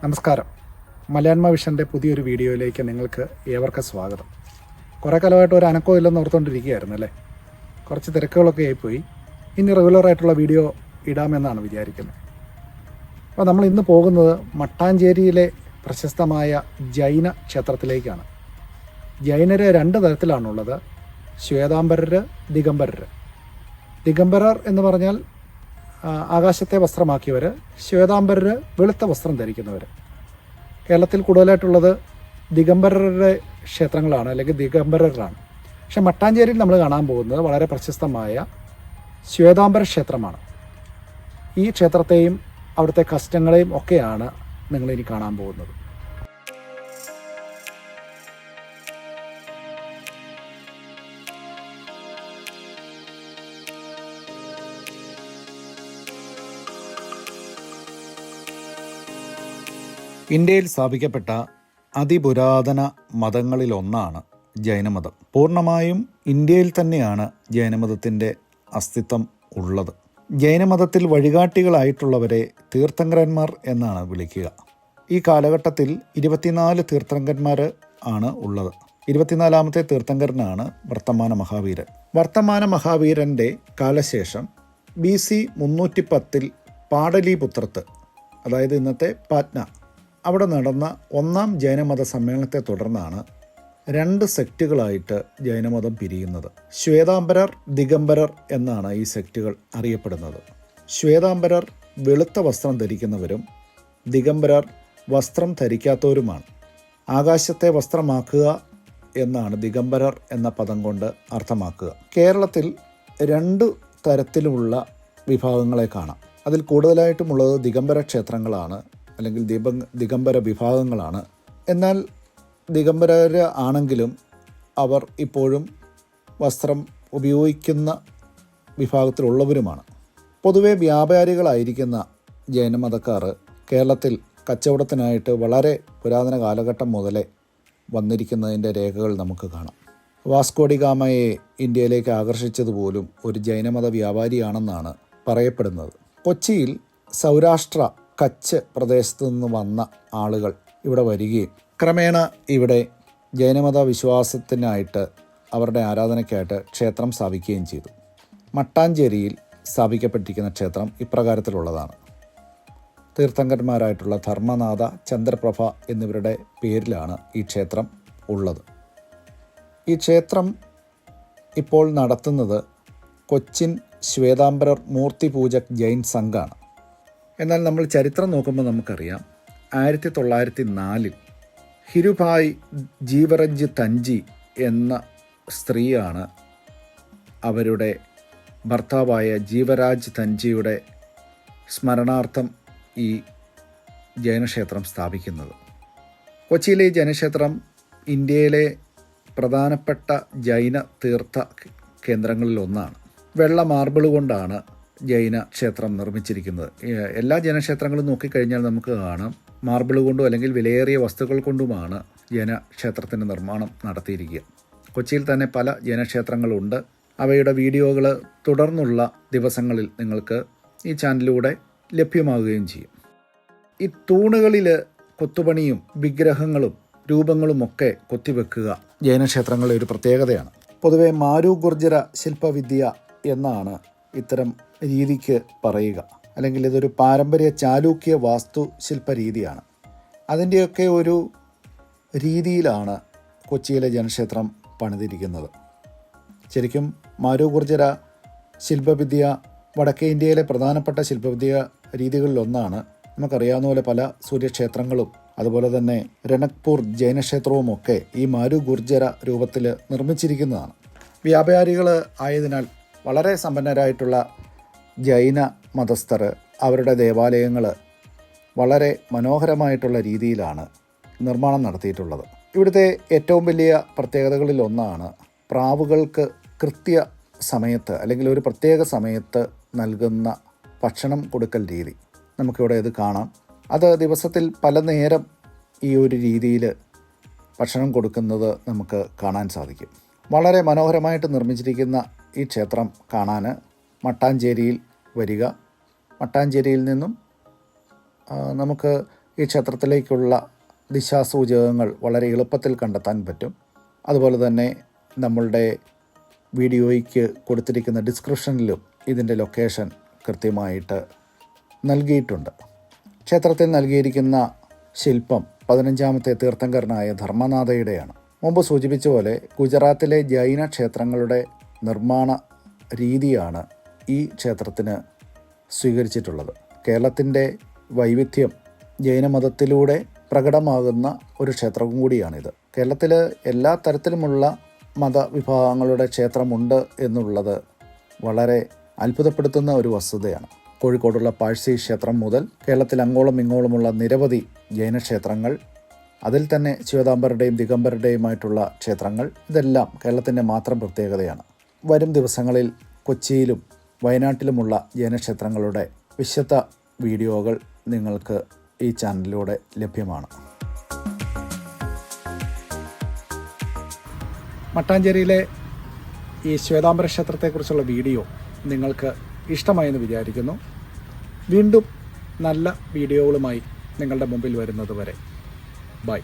നമസ്കാരം. മലയാണ്മ വിഷൻ്റെ പുതിയൊരു വീഡിയോയിലേക്ക് നിങ്ങൾക്ക് ഏവർക്കും സ്വാഗതം. കുറേ കാലമായിട്ട് ഒരു അനക്കവും ഇല്ലെന്ന് ഓർത്തുകൊണ്ടിരിക്കുകയായിരുന്നു അല്ലേ? കുറച്ച് തിരക്കുകളൊക്കെ ആയിപ്പോയി. ഇനി റെഗുലറായിട്ടുള്ള വീഡിയോ ഇടാമെന്നാണ് വിചാരിക്കുന്നത്. അപ്പോൾ നമ്മൾ ഇന്ന് പോകുന്നത് മട്ടാഞ്ചേരിയിലെ പ്രശസ്തമായ ജൈന ക്ഷേത്രത്തിലേക്കാണ്. ജൈനര് രണ്ട് തരത്തിലാണുള്ളത്: ശ്വേതാംബരർ, ദിഗംബരർ. ദിഗംബരർ എന്ന് പറഞ്ഞാൽ ആകാശത്തെ വസ്ത്രമാക്കിയവർ, ശ്വേതാംബരർ വെളുത്ത വസ്ത്രം ധരിക്കുന്നവർ. കേരളത്തിൽ കൂടുതലായിട്ടുള്ളത് ദിഗംബരരുടെ ക്ഷേത്രങ്ങളാണ്, അല്ലെങ്കിൽ ദിഗംബരരാണ്. പക്ഷെ മട്ടാഞ്ചേരിയിൽ നമ്മൾ കാണാൻ പോകുന്നത് വളരെ പ്രശസ്തമായ ശ്വേതാംബര ക്ഷേത്രമാണ്. ഈ ക്ഷേത്രത്തെയും അവിടുത്തെ കസ്റ്റങ്ങളെയും ഒക്കെയാണ് നിങ്ങളിനി കാണാൻ പോകുന്നത്. ഇന്ത്യയിൽ സ്ഥാപിക്കപ്പെട്ട അതിപുരാതന മതങ്ങളിലൊന്നാണ് ജൈനമതം. പൂർണ്ണമായും ഇന്ത്യയിൽ തന്നെയാണ് ജൈനമതത്തിൻ്റെ അസ്തിത്വം ഉള്ളത്. ജൈനമതത്തിൽ വഴികാട്ടികളായിട്ടുള്ളവരെ തീർത്ഥങ്കരന്മാർ എന്നാണ് വിളിക്കുക. ഈ കാലഘട്ടത്തിൽ 24 തീർത്ഥങ്കരന്മാർ ആണ് ഉള്ളത്. 24ാമത്തെ തീർത്ഥങ്കരനാണ് വർത്തമാന മഹാവീരൻ. വർത്തമാന മഹാവീരൻ്റെ കാലശേഷം BC 310 പാടലീപുത്രത്ത്, അതായത് ഇന്നത്തെ പാറ്റ്ന, അവിടെ നടന്ന ഒന്നാം ജൈനമത സമ്മേളനത്തെ തുടർന്നാണ് 2 സെക്റ്റുകളായിട്ട് ജൈനമതം പിരിയുന്നത്. ശ്വേതാംബരർ, ദിഗംബരർ എന്നാണ് ഈ സെക്റ്റുകൾ അറിയപ്പെടുന്നത്. ശ്വേതാംബരർ വെളുത്ത വസ്ത്രം ധരിക്കുന്നവരും ദിഗംബരർ വസ്ത്രം ധരിക്കാത്തവരുമാണ്. ആകാശത്തെ വസ്ത്രമാക്കുക എന്നാണ് ദിഗംബരർ എന്ന പദം കൊണ്ട് അർത്ഥമാക്കുക. കേരളത്തിൽ 2 തരത്തിലുള്ള വിഭാഗങ്ങളെ കാണാം. അതിൽ കൂടുതലായിട്ടുമുള്ളത് ദിഗംബര ക്ഷേത്രങ്ങളാണ്, അല്ലെങ്കിൽ ദിഗംബര വിഭാഗങ്ങളാണ്. എന്നാൽ ദിഗംബരർ ആണെങ്കിലും അവർ ഇപ്പോഴും വസ്ത്രം ഉപയോഗിക്കുന്ന വിഭാഗത്തിലുള്ളവരുമാണ്. പൊതുവെ വ്യാപാരികളായിരിക്കുന്ന ജൈനമതക്കാർ കേരളത്തിൽ കച്ചവടത്തിനായിട്ട് വളരെ പുരാതന കാലഘട്ടം മുതലേ വന്നിരിക്കുന്നതിൻ്റെ രേഖകൾ നമുക്ക് കാണാം. വാസ്കോഡി ഗാമയെ ഇന്ത്യയിലേക്ക് ആകർഷിച്ചതുപോലും ഒരു ജൈനമത വ്യാപാരിയാണെന്നാണ് പറയപ്പെടുന്നത്. കൊച്ചിയിൽ സൗരാഷ്ട്ര കച്ച് പ്രദേശത്തു നിന്ന് വന്ന ആളുകൾ ഇവിടെ വരികയും ക്രമേണ ഇവിടെ ജൈനമത വിശ്വാസത്തിനായിട്ട്, അവരുടെ ആരാധനയ്ക്കായിട്ട് ക്ഷേത്രം സ്ഥാപിക്കുകയും ചെയ്തു. മട്ടാഞ്ചേരിയിൽ സ്ഥാപിക്കപ്പെട്ടിരിക്കുന്ന ക്ഷേത്രം ഇപ്രകാരത്തിലുള്ളതാണ്. തീർത്ഥങ്കരന്മാരായിട്ടുള്ള ധർമ്മനാഥ, ചന്ദ്രപ്രഭ എന്നിവരുടെ പേരിലാണ് ഈ ക്ഷേത്രം ഉള്ളത്. ഈ ക്ഷേത്രം ഇപ്പോൾ നടത്തുന്നത് കൊച്ചിൻ ശ്വേതാംബരർ മൂർത്തി പൂജക് ജൈൻ സംഘാണ്. എന്നാൽ നമ്മൾ ചരിത്രം നോക്കുമ്പോൾ നമുക്കറിയാം, 1904 ഹിരുഭായ് ജീവറജ് തൻജി എന്ന സ്ത്രീയാണ് അവരുടെ ഭർത്താവായ ജീവരാജ് തൻജിയുടെ സ്മരണാർത്ഥം ഈ ജൈനക്ഷേത്രം സ്ഥാപിക്കുന്നത്. കൊച്ചിയിലെ ഈ ജൈനക്ഷേത്രം ഇന്ത്യയിലെ പ്രധാനപ്പെട്ട ജൈന തീർത്ഥ കേന്ദ്രങ്ങളിലൊന്നാണ്. വെള്ള മാർബിൾ കൊണ്ടാണ് ജൈന ക്ഷേത്രം നിർമ്മിച്ചിരിക്കുന്നത്. എല്ലാ ജൈനക്ഷേത്രങ്ങളും നോക്കിക്കഴിഞ്ഞാൽ നമുക്ക് കാണാം, മാർബിൾ കൊണ്ടും അല്ലെങ്കിൽ വിലയേറിയ വസ്തുക്കൾ കൊണ്ടുമാണ് ജൈനക്ഷേത്രത്തിൻ്റെ നിർമ്മാണം നടത്തിയിരിക്കുക. കൊച്ചിയിൽ തന്നെ പല ജൈനക്ഷേത്രങ്ങളുണ്ട്. അവയുടെ വീഡിയോകൾ തുടർന്നുള്ള ദിവസങ്ങളിൽ നിങ്ങൾക്ക് ഈ ചാനലിലൂടെ ലഭ്യമാവുകയും ചെയ്യും. ഈ തൂണുകളിൽ കൊത്തുപണിയും വിഗ്രഹങ്ങളും രൂപങ്ങളുമൊക്കെ കൊത്തിവെക്കുക ജൈനക്ഷേത്രങ്ങളുടെ ഒരു പ്രത്യേകതയാണ്. പൊതുവെ മാരു ഗുർജര ശില്പവിദ്യ എന്നാണ് ഇത്തരം രീതിക്ക് പറയുക, അല്ലെങ്കിൽ ഇതൊരു പാരമ്പര്യ ചാലൂക്യ വാസ്തുശില്പ രീതിയാണ്. അതിൻ്റെയൊക്കെ ഒരു രീതിയിലാണ് കൊച്ചിയിലെ ജൈനക്ഷേത്രം പണിതിരിക്കുന്നത്. ശരിക്കും മാരു ഗുർജര ശില്പവിദ്യ വടക്കേ ഇന്ത്യയിലെ പ്രധാനപ്പെട്ട ശില്പവിദ്യ രീതികളിലൊന്നാണ്. നമുക്കറിയാവുന്ന പോലെ പല സൂര്യക്ഷേത്രങ്ങളും അതുപോലെ തന്നെ രണക്പൂർ ജൈനക്ഷേത്രവുമൊക്കെ ഈ മാരു ഗുർജര രൂപത്തിൽ നിർമ്മിച്ചിരിക്കുന്നതാണ്. വ്യാപാരികൾ ആയതിനാൽ വളരെ സമ്പന്നരായിട്ടുള്ള ജൈന മതസ്ഥർ അവരുടെ ദേവാലയങ്ങൾ വളരെ മനോഹരമായിട്ടുള്ള രീതിയിലാണ് നിർമ്മാണം നടത്തിയിട്ടുള്ളത്. ഇവിടുത്തെ ഏറ്റവും വലിയ പ്രത്യേകതകളിലൊന്നാണ് പ്രാവുകൾക്ക് കൃത്യ സമയത്ത്, അല്ലെങ്കിൽ ഒരു പ്രത്യേക സമയത്ത് നൽകുന്ന ഭക്ഷണം കൊടുക്കൽ രീതി. നമുക്കിവിടെ ഇത് കാണാം. അത് ദിവസത്തിൽ പല നേരം ഈ ഒരു രീതിയിൽ ഭക്ഷണം കൊടുക്കുന്നത് നമുക്ക് കാണാൻ സാധിക്കും. വളരെ മനോഹരമായിട്ട് നിർമ്മിച്ചിരിക്കുന്ന ഈ ക്ഷേത്രം കാണാൻ മട്ടാഞ്ചേരിയിൽ വരിക. മട്ടാഞ്ചേരിയിൽ നിന്നും നമുക്ക് ഈ ക്ഷേത്രത്തിലേക്കുള്ള ദിശാസൂചകങ്ങൾ വളരെ എളുപ്പത്തിൽ കണ്ടെത്താൻ പറ്റും. അതുപോലെ തന്നെ നമ്മളുടെ വീഡിയോയ്ക്ക് കൊടുത്തിരിക്കുന്ന ഡിസ്ക്രിപ്ഷനിലും ഇതിൻ്റെ ലൊക്കേഷൻ കൃത്യമായിട്ട് നൽകിയിട്ടുണ്ട്. ക്ഷേത്രത്തിൽ നൽകിയിരിക്കുന്ന ശില്പം 15ാമത്തെ തീർത്ഥങ്കരനായ ധർമ്മനാഥയുടെയാണ്. മുമ്പ് സൂചിപ്പിച്ച പോലെ ഗുജറാത്തിലെ ജൈന ക്ഷേത്രങ്ങളുടെ നിർമ്മാണ രീതിയാണ് ഈ ക്ഷേത്രത്തിന് സ്വീകരിച്ചിട്ടുള്ളത്. കേരളത്തിൻ്റെ വൈവിധ്യം ജൈനമതത്തിലൂടെ പ്രകടമാകുന്ന ഒരു ക്ഷേത്രവും കൂടിയാണിത്. കേരളത്തിൽ എല്ലാ തരത്തിലുമുള്ള മതവിഭാഗങ്ങളുടെ ക്ഷേത്രമുണ്ട് എന്നുള്ളത് വളരെ അത്ഭുതപ്പെടുത്തുന്ന ഒരു വസ്തുതയാണ്. കോഴിക്കോടുള്ള പാഴ്സി ക്ഷേത്രം മുതൽ കേരളത്തിൽ അങ്ങോളം ഇങ്ങോളമുള്ള നിരവധി ജൈനക്ഷേത്രങ്ങൾ, അതിൽ തന്നെ ശ്വേതാംബരുടെയും ദിഗംബരുടെയുമായിട്ടുള്ള ക്ഷേത്രങ്ങൾ, ഇതെല്ലാം കേരളത്തിൻ്റെ മാത്രം പ്രത്യേകതയാണ്. വരും ദിവസങ്ങളിൽ കൊച്ചിയിലും വയനാട്ടിലുമുള്ള ജൈനക്ഷേത്രങ്ങളുടെ വിശദ വീഡിയോകൾ നിങ്ങൾക്ക് ഈ ചാനലിലൂടെ ലഭ്യമാണ്. മട്ടാഞ്ചേരിയിലെ ഈ ശ്വേതാംബര ക്ഷേത്രത്തെക്കുറിച്ചുള്ള വീഡിയോ നിങ്ങൾക്ക് ഇഷ്ടമായെന്ന് വിചാരിക്കുന്നു. വീണ്ടും നല്ല വീഡിയോകളുമായി നിങ്ങളുടെ മുമ്പിൽ വരുന്നത് വരെ ബൈ.